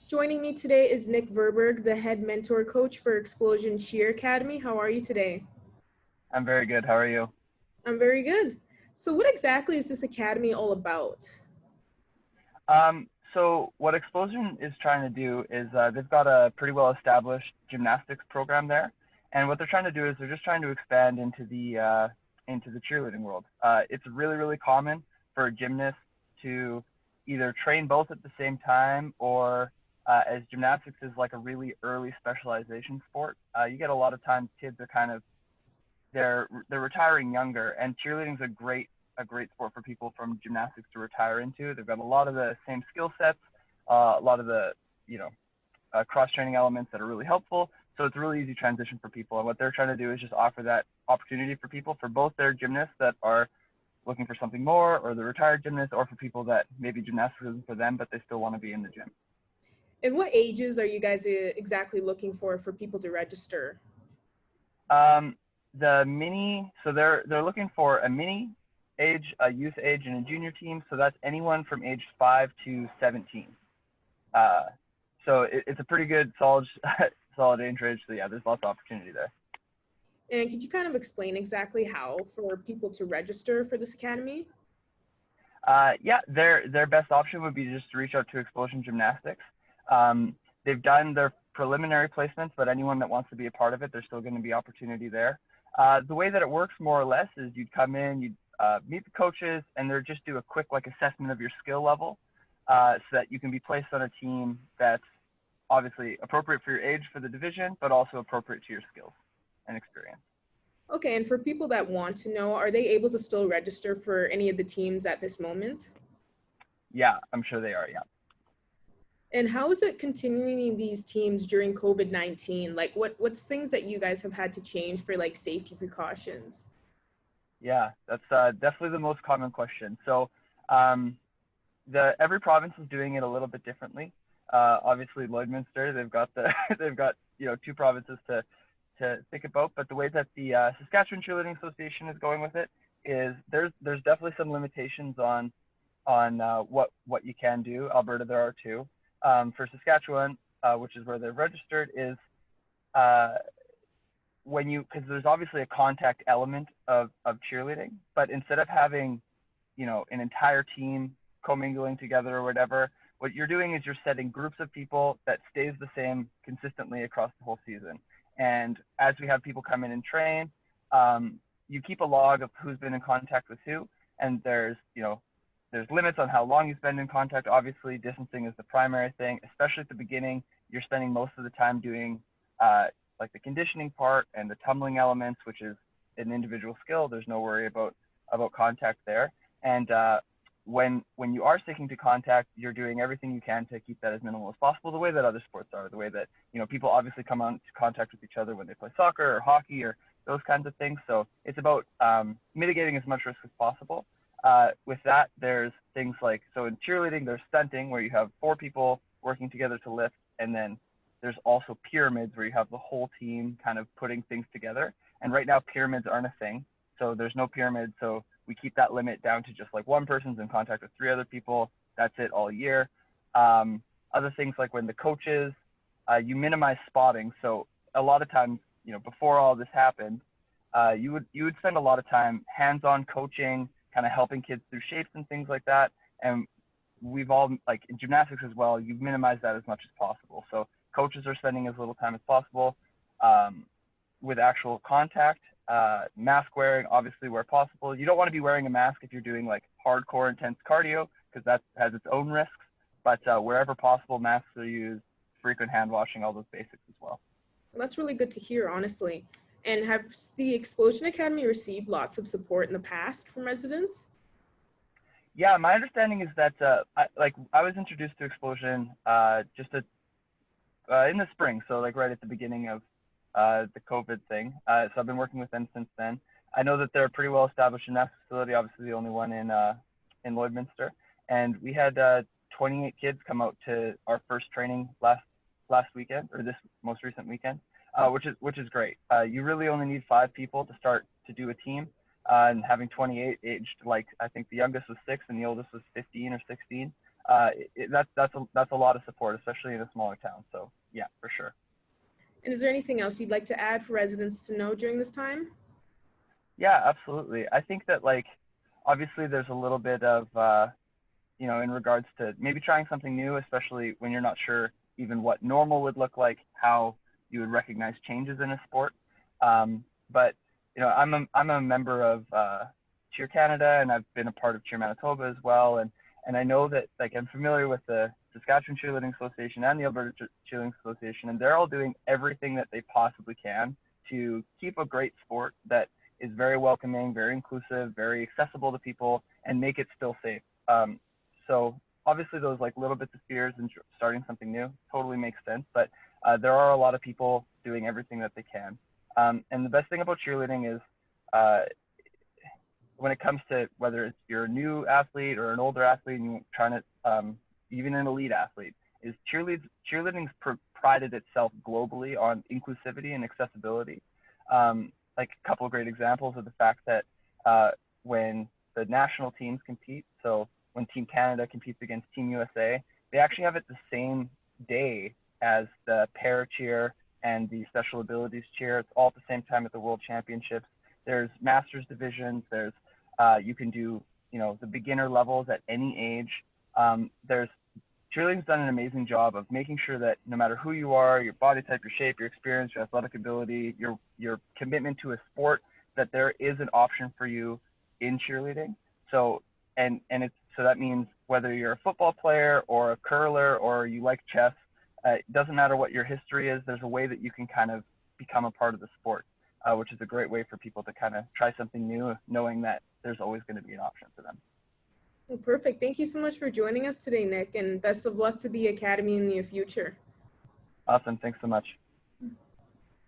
Joining me today is Nick Verberg, the head mentor coach for Explosion Cheer Academy. How are you today? I'm very good. How are you? I'm very good. So what exactly is this academy all about? So what Explosion is trying to do is they've got a pretty well established gymnastics program there, and what they're trying to do is they're just trying to expand into the cheerleading world. It's really common for a gymnast to either train both at the same time or as gymnastics is like a really early specialization sport. You get a lot of times kids are kind of they're retiring younger, and cheerleading is a great sport for people from gymnastics to retire into. They've got a lot of the same skill sets, a lot of the you know cross training elements that are really helpful. So it's a really easy transition for people. And what they're trying to do is just offer that opportunity for people, for both their gymnasts that are looking for something more, or the retired gymnasts, or for people that maybe gymnastics isn't for them, but they still want to be in the gym. And what ages are you guys exactly looking for people to register? Um, the mini, so they're looking for a mini age, a youth age, and a junior team. So that's anyone from age 5 to 17. Uh, so it's a pretty good, solid, solid age range. So yeah, there's lots of opportunity there. And could you kind of explain exactly how for people to register for this academy? Yeah, their best option would be just to reach out to Explosion Gymnastics. They've done their preliminary placements, but anyone that wants to be a part of it, there's still going to be opportunity there. The way that it works more or less is you'd come in, you'd meet the coaches, and they'll just do a quick assessment of your skill level, so that you can be placed on a team that's obviously appropriate for your age for the division, but also appropriate to your skills and experience. Okay, and for people that want to know, are they able to still register for any of the teams at this moment? Yeah, I'm sure they are. Yeah. And how is it continuing these teams during COVID-19? Like what's things that you guys have had to change for like safety precautions? Yeah, that's definitely the most common question. So, every province is doing it a little bit differently. Obviously, Lloydminster, they've got they've got two provinces to think about. But the way that the Saskatchewan Cheerleading Association is going with it is there's definitely some limitations on what you can do. Alberta, there are too. For Saskatchewan, which is where they're registered, is uh, because there's obviously a contact element of cheerleading, but instead of having an entire team commingling together or whatever, what you're doing is you're setting groups of people that stays the same consistently across the whole season. And as we have people come in and train, you keep a log of who's been in contact with who, and there's limits on how long you spend in contact. Obviously, distancing is the primary thing, especially at the beginning. You're spending most of the time doing like the conditioning part and the tumbling elements, which is an individual skill. There's no worry about contact there. And when you are sticking to contact, you're doing everything you can to keep that as minimal as possible, the way that other sports are, the way that people obviously come into contact with each other when they play soccer or hockey or those kinds of things. So it's about mitigating as much risk as possible. With that, there's things like, so in cheerleading, there's stunting, where you have 4 people working together to lift, and then there's also pyramids, where you have the whole team kind of putting things together. And right now, pyramids aren't a thing, so there's no pyramid. So we keep that limit down to just like one person's in contact with 3 other people. That's it all year. Other things like when the coaches, you minimize spotting. So a lot of times, before all this happened, you would spend a lot of time hands-on coaching, kind of helping kids through shapes and things like that. And we've all, like in gymnastics as well, you've minimized that as much as possible. So coaches are spending as little time as possible with actual contact. Mask wearing, obviously, where possible. You don't want to be wearing a mask if you're doing like hardcore intense cardio, because that has its own risks. But wherever possible, masks are used, frequent hand washing, all those basics as well. Well, that's really good to hear, honestly. And have the Explosion Academy received lots of support in the past from residents? Yeah, my understanding is that I was introduced to Explosion in the spring, so like right at the beginning of the COVID thing. So I've been working with them since then. I know that they're a pretty well established gymnastics facility, obviously the only one in Lloydminster, and we had 28 kids come out to our first training last weekend, or this most recent weekend, which is great. You really only need 5 people to start to do a team, and having 28 aged, like I think the youngest was 6 and the oldest was 15 or 16, that's a lot of support, especially in a smaller town. So yeah, for sure. And is there anything else you'd like to add for residents to know during this time? Yeah, absolutely. I think that like obviously there's a little bit of in regards to maybe trying something new, especially when you're not sure even what normal would look like, how you would recognize changes in a sport. But I'm a member of Cheer Canada, and I've been a part of Cheer Manitoba as well, and I know that like I'm familiar with the Saskatchewan Cheerleading Association and the Alberta Cheerleading Association, and they're all doing everything that they possibly can to keep a great sport that is very welcoming, very inclusive, very accessible to people, and make it still safe. So obviously those like little bits of fears and starting something new totally makes sense, but there are a lot of people doing everything that they can. And the best thing about cheerleading is when it comes to whether it's you're a new athlete or an older athlete and you're trying to, even an elite athlete, is cheerleading's prided itself globally on inclusivity and accessibility. Like a couple of great examples of the fact that when the national teams compete, so when Team Canada competes against Team USA, they actually have it the same day as the para cheer and the special abilities cheer. It's all at the same time at the World Championships. There's masters divisions. There's you can do the beginner levels at any age. There's cheerleading's done an amazing job of making sure that no matter who you are, your body type, your shape, your experience, your athletic ability, your commitment to a sport, that there is an option for you in cheerleading. So so that means whether you're a football player or a curler or you like chess, it doesn't matter what your history is. There's a way that you can kind of become a part of the sport, which is a great way for people to kind of try something new, knowing that there's always going to be an option for them. Well, perfect. Thank you so much for joining us today, Nick, and best of luck to the Academy in the future. Awesome. Thanks so much.